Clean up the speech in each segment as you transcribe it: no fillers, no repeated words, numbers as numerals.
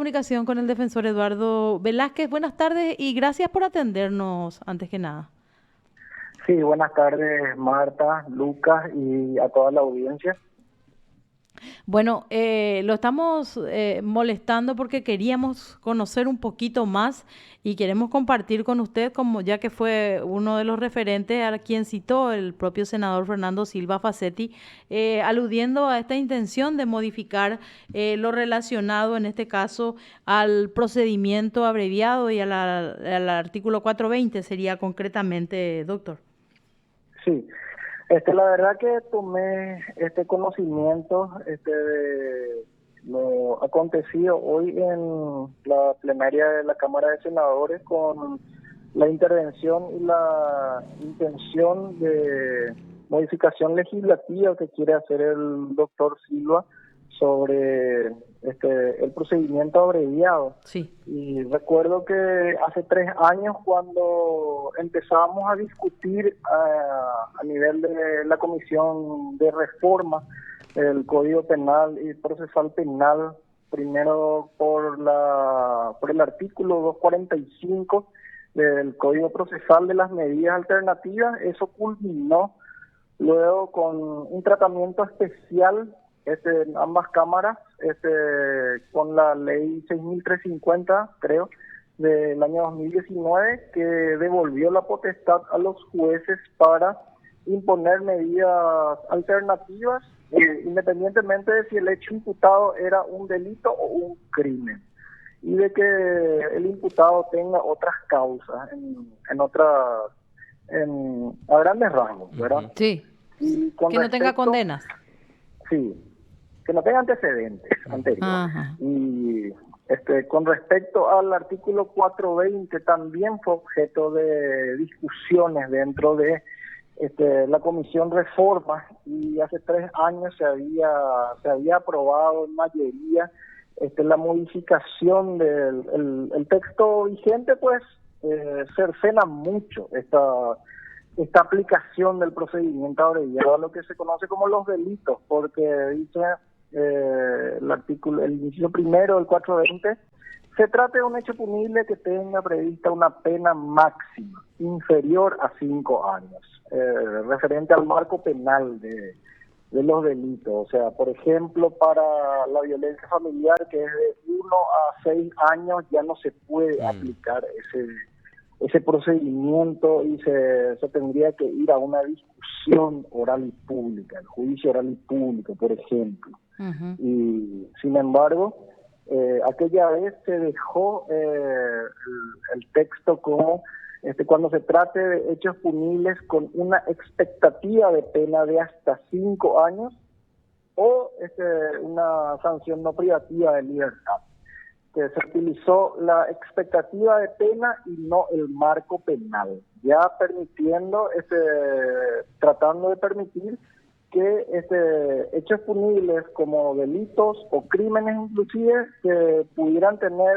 comunicación con el defensor Eduardo Velázquez. Buenas tardes y gracias por atendernos antes que nada. Sí, buenas tardes Marta, Lucas y a toda la audiencia. Bueno, lo estamos molestando porque queríamos conocer un poquito más y queremos compartir con usted, como ya que fue uno de los referentes a quien citó el propio senador Fernando Silva Facetti, aludiendo a esta intención de modificar lo relacionado, en este caso, al procedimiento abreviado y al artículo 420 sería concretamente, doctor. Sí, la verdad que tomé este conocimiento de lo acontecido hoy en la plenaria de la Cámara de Senadores con la intervención y la intención de modificación legislativa que quiere hacer el doctor Silva sobre el procedimiento abreviado. Sí. Y recuerdo que hace 3 años, cuando empezábamos a discutir a nivel de la Comisión de Reforma el Código Penal y Procesal Penal, primero por el artículo 245 del Código Procesal de las medidas alternativas, eso culminó luego con un tratamiento especial en ambas cámaras, con la ley 6.350, creo, del año 2019, que devolvió la potestad a los jueces para imponer medidas alternativas, independientemente de si el hecho imputado era un delito o un crimen, y de que el imputado tenga otras causas a grandes rasgos, ¿verdad? Sí, Y con que no tenga condenas. Sí, que no tenga antecedentes anteriores. Ajá. Y con respecto al artículo 420, también fue objeto de discusiones dentro de la Comisión Reforma, y hace 3 años se había aprobado en mayoría la modificación del el texto vigente, pues cercena mucho esta aplicación del procedimiento abreviado a lo que se conoce como los delitos, porque dice el inciso primero del 420, se trata de un hecho punible que tenga prevista una pena máxima inferior a 5 años, referente al marco penal de los delitos. O sea, por ejemplo, para la violencia familiar, que es de 1 a 6 años, ya no se puede aplicar ese procedimiento, y se tendría que ir a una discusión oral y pública, el juicio oral y público, por ejemplo. Uh-huh. Y sin embargo, aquella vez se dejó el texto como cuando se trate de hechos punibles con una expectativa de pena de hasta 5 años o una sanción no privativa de libertad, que se utilizó la expectativa de pena y no el marco penal, ya tratando de permitir que hechos punibles como delitos o crímenes inclusive, que pudieran tener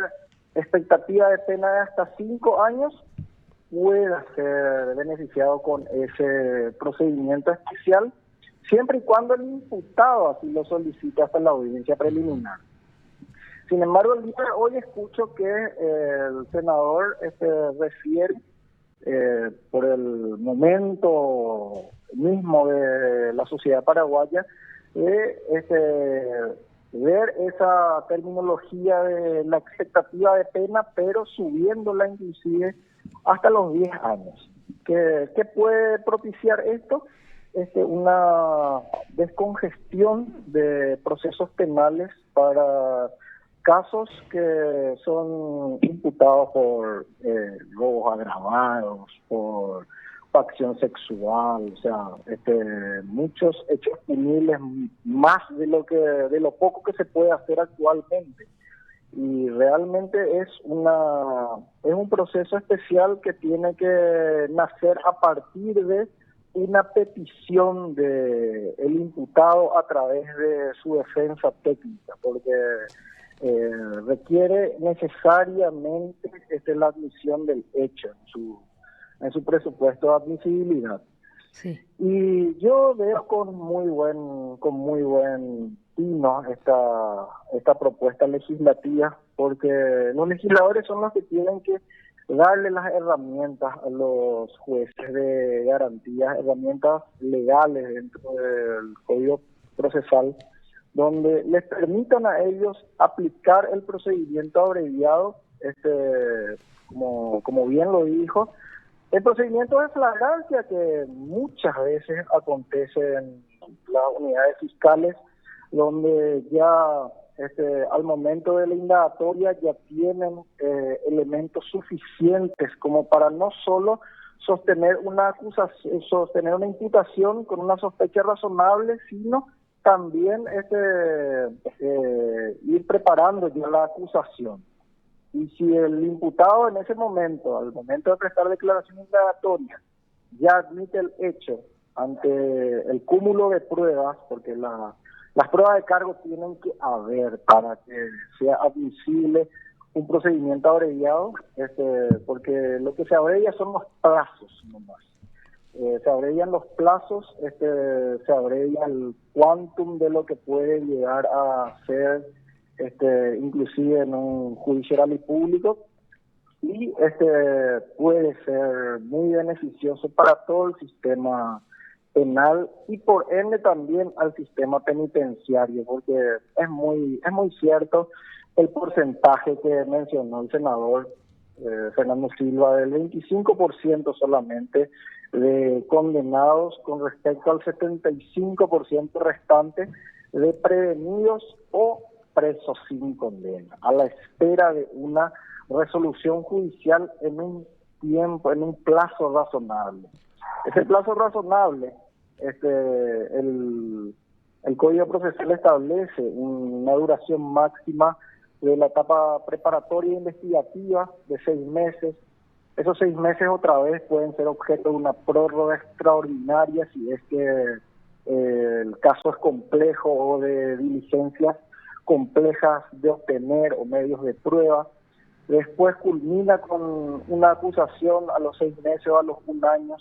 expectativa de pena de hasta 5 años, pueda ser beneficiado con ese procedimiento especial, siempre y cuando el imputado así lo solicite hasta la audiencia preliminar. Sin embargo, el día de hoy escucho que el senador refiere, por el momento mismo de la sociedad paraguaya, ver esa terminología de la expectativa de pena, pero subiéndola inclusive hasta los 10 años. ¿Qué puede propiciar esto? Una descongestión de procesos penales para casos que son imputados por robos agravados, por coacción sexual, o sea, muchos hechos punibles, más de lo poco que se puede hacer actualmente. Y realmente es un proceso especial que tiene que nacer a partir de una petición de el imputado a través de su defensa técnica, porque requiere necesariamente la admisión del hecho en su presupuesto de admisibilidad. Sí. Y yo veo con muy buen tino esta propuesta legislativa, porque los legisladores son los que tienen que darle las herramientas a los jueces de garantías, herramientas legales dentro del Código Procesal, donde les permitan a ellos aplicar el procedimiento abreviado, como bien lo dijo, el procedimiento de flagrancia que muchas veces acontece en las unidades fiscales, donde ya al momento de la indagatoria ya tienen elementos suficientes como para no solo sostener una acusación, sostener una imputación con una sospecha razonable, sino también ir preparando ya la acusación. Y si el imputado en ese momento, al momento de prestar declaración indagatoria, ya admite el hecho ante el cúmulo de pruebas, porque las pruebas de cargo tienen que haber para que sea admisible un procedimiento abreviado, porque lo que se abrevia son los plazos nomás. Se abrevian los plazos, se abrevia el quantum de lo que puede llegar a ser inclusive en un juicio oral y público, y puede ser muy beneficioso para todo el sistema penal y por ende también al sistema penitenciario, porque es muy cierto el porcentaje que mencionó el senador Fernando Silva, del 25% solamente de condenados con respecto al 75% restante de prevenidos o presos sin condena, a la espera de una resolución judicial en un plazo razonable. Ese plazo razonable, el Código Procesal establece una duración máxima de la etapa preparatoria e investigativa de 6 meses. Esos 6 meses otra vez pueden ser objeto de una prórroga extraordinaria si es que el caso es complejo o de diligencias complejas de obtener o medios de prueba. Después culmina con una acusación a los 6 meses o a los 1 año.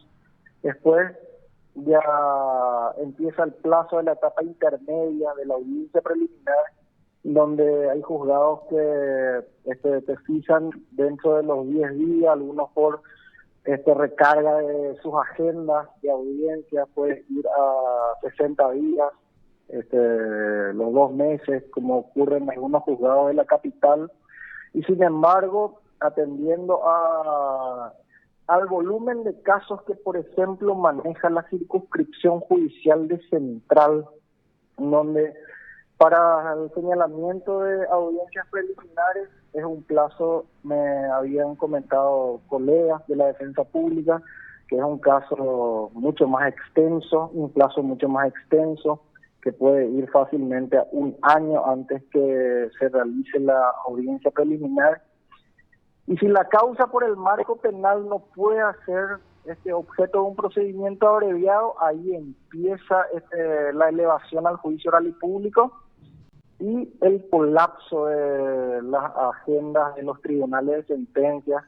Después ya empieza el plazo de la etapa intermedia de la audiencia preliminar, donde hay juzgados que te fijan dentro de los 10 días, algunos por recarga de sus agendas de audiencia, puede ir a 60 días, los 2 meses, como ocurre en algunos juzgados de la capital, y sin embargo, atendiendo al volumen de casos que, por ejemplo, maneja la circunscripción judicial de Central, donde para el señalamiento de audiencias preliminares es un plazo, me habían comentado colegas de la defensa pública, que es un caso mucho más extenso, un plazo mucho más extenso, que puede ir fácilmente a 1 año antes que se realice la audiencia preliminar. Y si la causa por el marco penal no puede ser objeto de un procedimiento abreviado, ahí empieza la elevación al juicio oral y público y el colapso de las agendas de los tribunales de sentencias.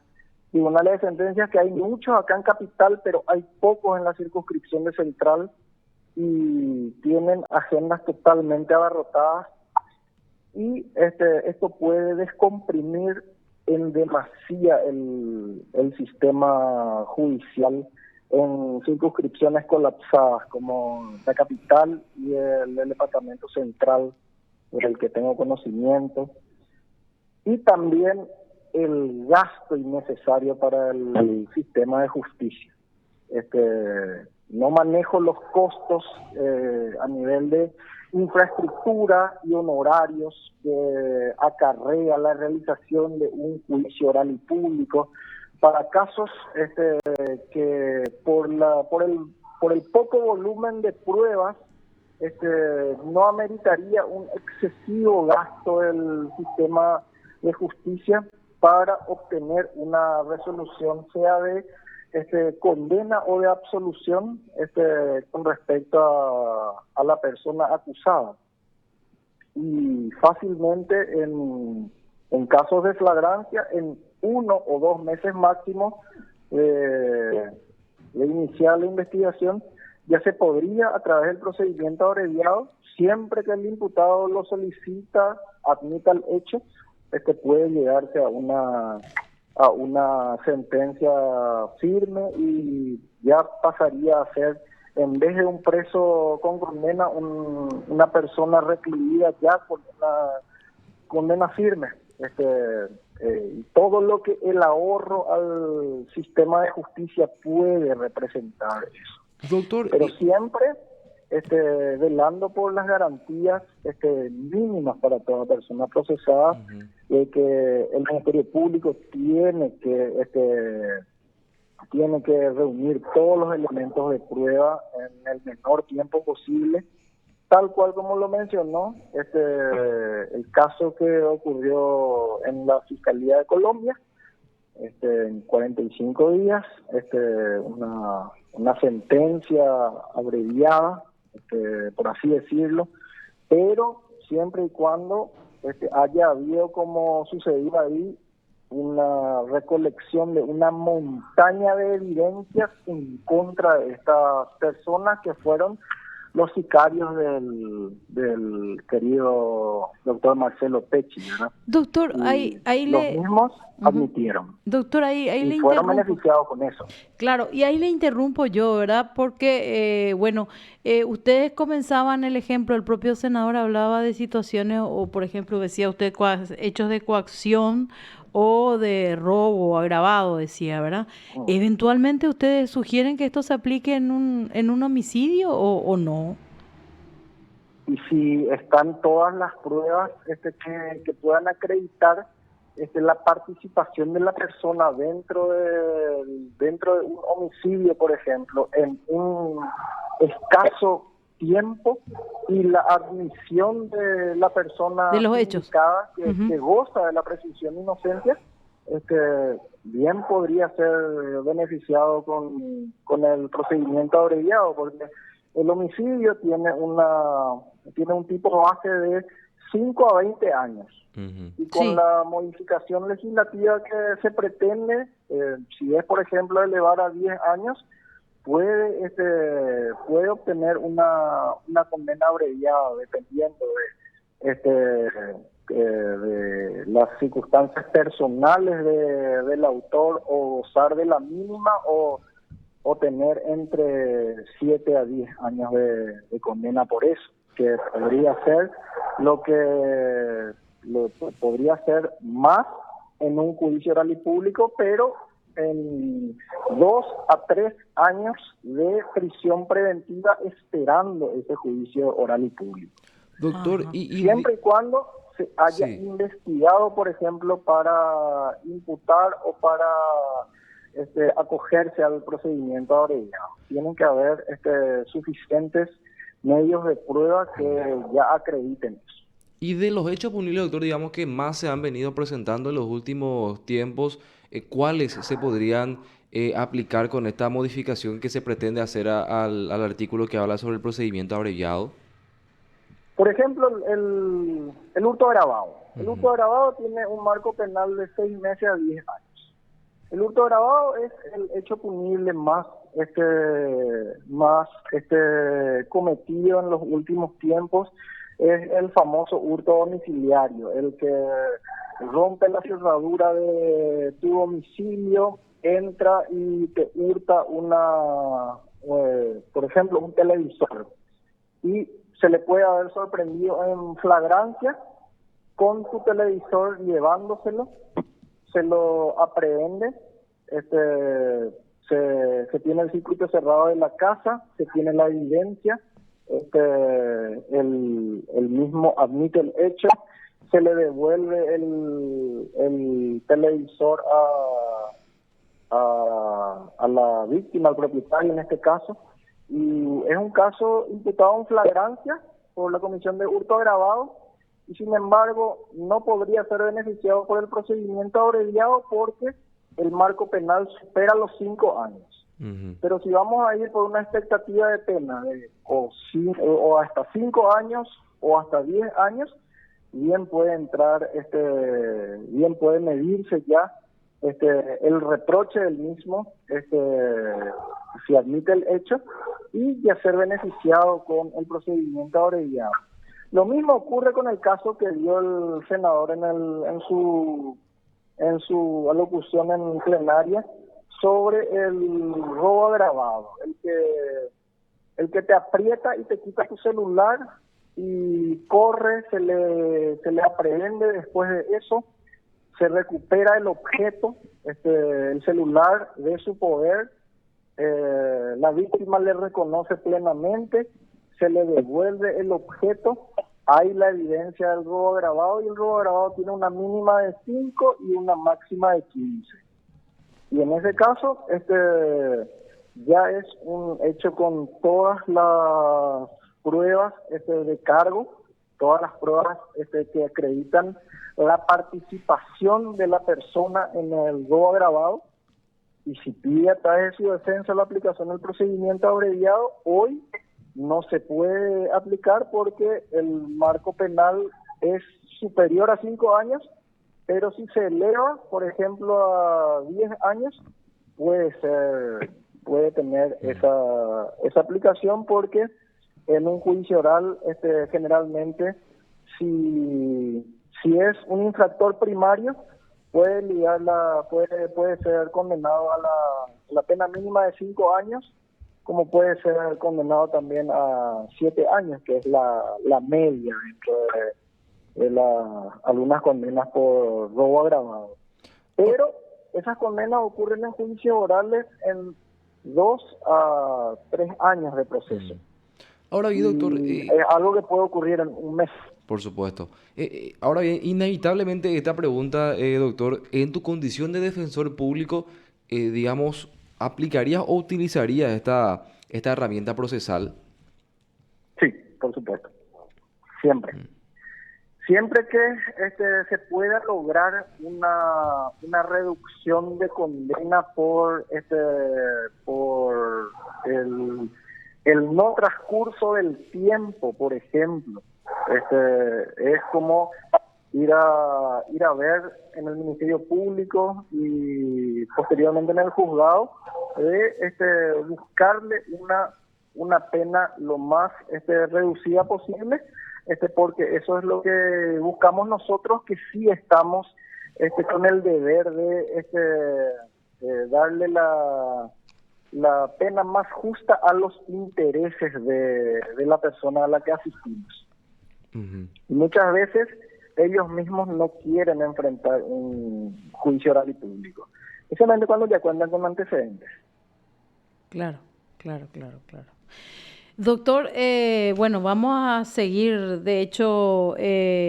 Tribunales de sentencias que hay muchos acá en Capital, pero hay pocos en la circunscripción de Central y tienen agendas totalmente abarrotadas, y esto puede descomprimir en demasía el sistema judicial en circunscripciones colapsadas como la Capital y el Departamento Central, del que tengo conocimiento, y también el gasto innecesario para el sistema de justicia. No manejo los costos a nivel de infraestructura y honorarios que acarrea la realización de un juicio oral y público para casos que por el poco volumen de pruebas no ameritaría un excesivo gasto del sistema de justicia para obtener una resolución, sea de condena o de absolución con respecto a la persona acusada. Y fácilmente en casos de flagrancia, en 1 o 2 meses máximo de iniciar la investigación, ya se podría, a través del procedimiento abreviado, siempre que el imputado lo solicita, admita el hecho, puede llegarse a una sentencia firme y ya pasaría a ser, en vez de un preso con condena, una persona recluida ya con una condena firme. Todo lo que el ahorro al sistema de justicia puede representar eso. Doctor, Pero siempre velando por las garantías mínimas para toda persona procesada, de que el Ministerio Público tiene que reunir todos los elementos de prueba en el menor tiempo posible, tal cual como lo mencionó el caso que ocurrió en la Fiscalía de Colombia, en 45 días, una sentencia abreviada, por así decirlo, pero siempre y cuando haya habido, como sucedió ahí, una recolección de una montaña de evidencias en contra de estas personas que fueron los sicarios del querido doctor Marcelo Pecci, ¿verdad? Doctor, ahí los le... mismos admitieron. Doctor, ahí Y le fueron interrumpo. beneficiados con eso. Claro, y ahí le interrumpo yo, ¿verdad? Porque, ustedes comenzaban el ejemplo, el propio senador hablaba de situaciones, o por ejemplo decía usted hechos de coacción o de robo agravado, decía, ¿verdad? Eventualmente ustedes sugieren que esto se aplique en un homicidio o no. Y si están todas las pruebas que puedan acreditar la participación de la persona dentro de un homicidio, por ejemplo, en un escaso tiempo, y la admisión de la persona De los hechos. indicada que goza de la presunción de inocencia, bien podría ser beneficiado con el procedimiento abreviado, porque el homicidio tiene un tipo base de 5 a 20 años. Y con la modificación legislativa que se pretende, si es, por ejemplo, elevar a 10 años, puede obtener una condena abreviada, dependiendo de las circunstancias personales del autor, o gozar de la mínima, o tener entre 7 a 10 años de condena por eso, que podría ser podría ser más en un juicio oral y público, pero en 2 a 3 años de prisión preventiva esperando ese juicio oral y público. Doctor, siempre y cuando se haya investigado, por ejemplo, para imputar o para acogerse al procedimiento abreviado. Tienen que haber suficientes medios de prueba que ya acrediten eso. Y de los hechos punibles, doctor, digamos que más se han venido presentando en los últimos tiempos, ¿cuáles se podrían aplicar con esta modificación que se pretende hacer al artículo que habla sobre el procedimiento abreviado? Por ejemplo, el hurto agravado. El hurto agravado tiene un marco penal de 6 meses a 10 años. El hurto agravado es el hecho punible más cometido en los últimos tiempos. Es el famoso hurto domiciliario, el que rompe la cerradura de tu domicilio, entra y te hurta por ejemplo, un televisor, y se le puede haber sorprendido en flagrancia con tu televisor llevándoselo, se lo aprehende, se tiene el circuito cerrado de la casa, se tiene la evidencia, el mismo admite el hecho, se le devuelve el televisor a la víctima, al propietario en este caso, y es un caso imputado en flagrancia por la comisión de hurto agravado, y sin embargo no podría ser beneficiado por el procedimiento abreviado porque el marco penal supera los 5 años. Pero si vamos a ir por una expectativa de pena de o hasta 5 años o hasta 10 años, bien puede entrar, bien puede medirse ya el reproche del mismo, si admite el hecho, y ya ser beneficiado con el procedimiento abreviado. Lo mismo ocurre con el caso que dio el senador en su alocución en plenaria sobre el robo agravado, el que te aprieta y te quita tu celular y corre, se le aprehende. Después de eso se recupera el objeto, el celular de su poder, la víctima le reconoce plenamente, se le devuelve el objeto, hay la evidencia del robo agravado, y el robo agravado tiene una mínima de 5 y una máxima de 15. Y en ese caso, ya es un hecho con todas las pruebas de cargo, todas las pruebas que acreditan la participación de la persona en el robo agravado, y si pide a través de su defensa la aplicación del procedimiento abreviado, hoy no se puede aplicar porque el marco penal es superior a 5 años, pero si se eleva, por ejemplo, a 10 años, puede tener esa aplicación, porque en un juicio oral, generalmente, si es un infractor primario, puede ser condenado a la pena mínima de 5 años, como puede ser condenado también a 7 años, que es la media dentro de algunas condenas por robo agravado. Pero esas condenas ocurren en juicios orales en 2 a 3 años de proceso. Ahora bien, doctor... es algo que puede ocurrir en un mes. Por supuesto. Ahora bien, inevitablemente esta pregunta, doctor, en tu condición de defensor público, digamos, ¿aplicarías o utilizarías esta herramienta procesal? Sí, por supuesto. Siempre. Siempre que se pueda lograr una reducción de condena por el no transcurso del tiempo, por ejemplo. Es como ir a ver en el Ministerio Público y posteriormente en el juzgado, buscarle una pena lo más reducida posible, porque eso es lo que buscamos nosotros, que sí estamos con el deber de darle la pena más justa a los intereses de la persona a la que asistimos. Uh-huh. Y muchas veces ellos mismos no quieren enfrentar un juicio oral y público, especialmente cuando ya cuentan con antecedentes. Claro. Doctor, bueno, vamos a seguir, de hecho,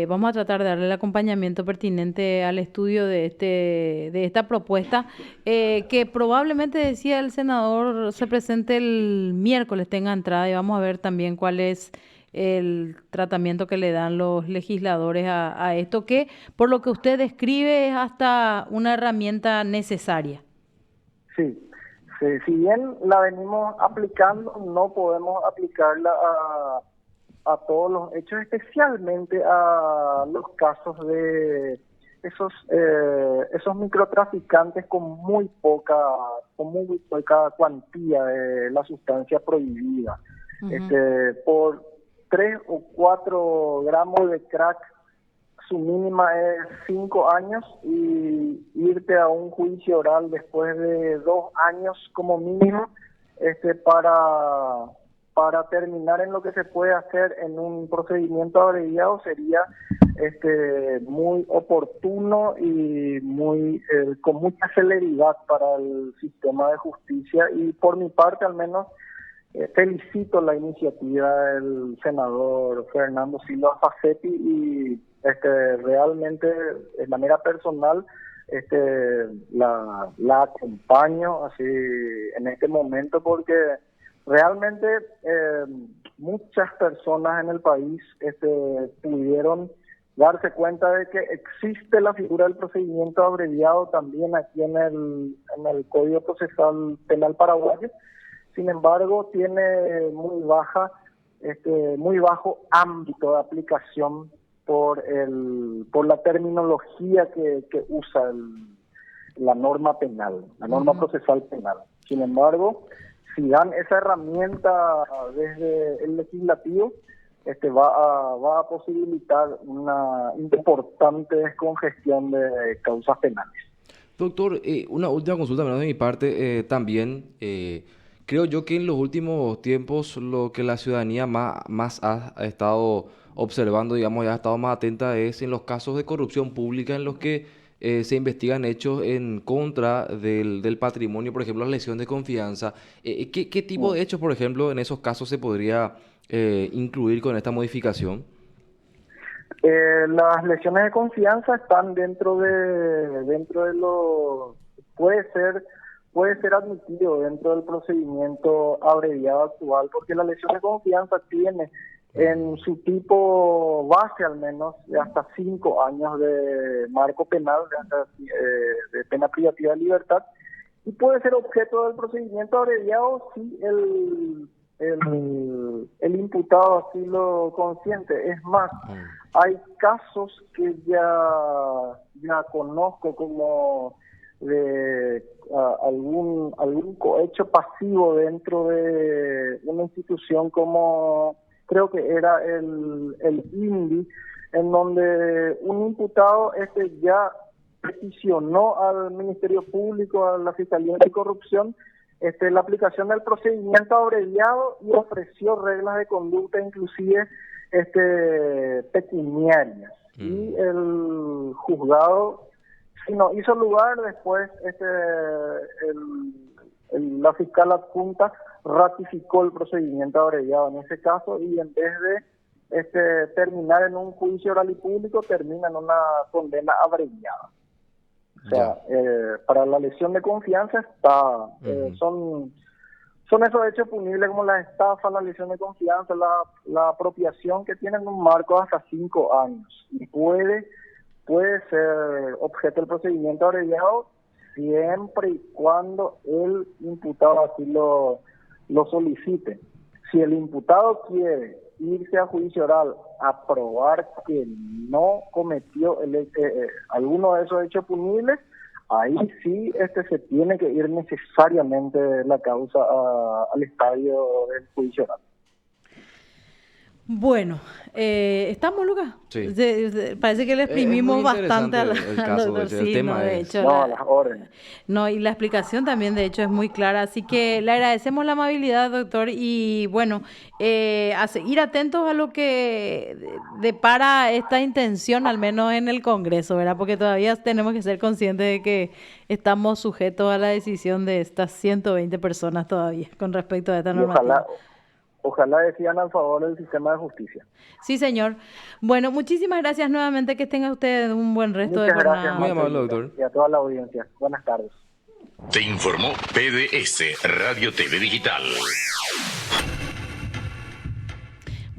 vamos a tratar de darle el acompañamiento pertinente al estudio de esta propuesta, que probablemente, decía el senador, se presente el miércoles, tenga entrada, y vamos a ver también cuál es el tratamiento que le dan los legisladores a esto, que por lo que usted describe es hasta una herramienta necesaria. Sí. Si bien la venimos aplicando, no podemos aplicarla a todos los hechos, especialmente a los casos de esos microtraficantes con muy poca cuantía de la sustancia prohibida. Uh-huh. Por 3 o 4 gramos de crack, su mínima es 5 años, y irte a un juicio oral después de 2 años como mínimo, para terminar en lo que se puede hacer en un procedimiento abreviado, sería muy oportuno y con mucha celeridad para el sistema de justicia. Y por mi parte, al menos, felicito la iniciativa del senador Fernando Silva Facetti, y realmente, de manera personal, la acompaño así en este momento, porque realmente muchas personas en el país pudieron darse cuenta de que existe la figura del procedimiento abreviado también aquí en el Código Procesal Penal paraguayo. Sin embargo, tiene muy bajo ámbito de aplicación por la terminología que usa la norma penal, la norma procesal penal. Sin embargo, si dan esa herramienta desde el legislativo, va a posibilitar una importante descongestión de causas penales. Doctor, una última consulta menos de mi parte también. Creo yo que en los últimos tiempos lo que la ciudadanía más ha estado observando, digamos, y ha estado más atenta es en los casos de corrupción pública en los que se investigan hechos en contra del patrimonio, por ejemplo, la lesión de confianza. ¿Qué tipo de hechos, por ejemplo, en esos casos se podría incluir con esta modificación? Las lesiones de confianza están dentro de lo puede ser admitido dentro del procedimiento abreviado actual, porque la lesión de confianza tiene en su tipo base al menos de hasta 5 años de marco penal, de pena privativa de libertad, y puede ser objeto del procedimiento abreviado si el imputado así lo consiente. Es más, hay casos que ya conozco como de algún cohecho pasivo dentro de una institución como creo que era el INDI, en donde un imputado ya peticionó al Ministerio Público, a la Fiscalía Anticorrupción, la aplicación del procedimiento abreviado y ofreció reglas de conducta inclusive pecuniarias. Y el juzgado, si no hizo lugar, después la fiscal adjunta ratificó el procedimiento abreviado en ese caso, y en vez de terminar en un juicio oral y público, termina en una condena abreviada. O sea, para la lesión de confianza son esos hechos punibles como la estafa, la lesión de confianza, la apropiación, que tienen un marco de hasta 5 años y puede ser objeto del procedimiento abreviado siempre y cuando el imputado así lo solicite. Si el imputado quiere irse a juicio oral a probar que no cometió alguno de esos hechos punibles, ahí sí se tiene que ir necesariamente la causa al estadio del juicio oral. Bueno, ¿estamos, Lucas? Sí. Parece que le exprimimos bastante al caso, doctor. el tema de es... hecho, las órdenes. No, y la explicación también, de hecho, es muy clara. Así que le agradecemos la amabilidad, doctor. Y bueno, a seguir atentos a lo que depara esta intención, al menos en el Congreso, ¿verdad? Porque todavía tenemos que ser conscientes de que estamos sujetos a la decisión de estas 120 personas todavía con respecto a esta normativa. Ojalá decían al favor del sistema de justicia. Sí, señor. Bueno, muchísimas gracias nuevamente. Que tenga usted un buen resto de Muchas jornada. gracias, Muy amable, doctor. Y a toda la audiencia. Buenas tardes. Te informó PDS Radio TV Digital.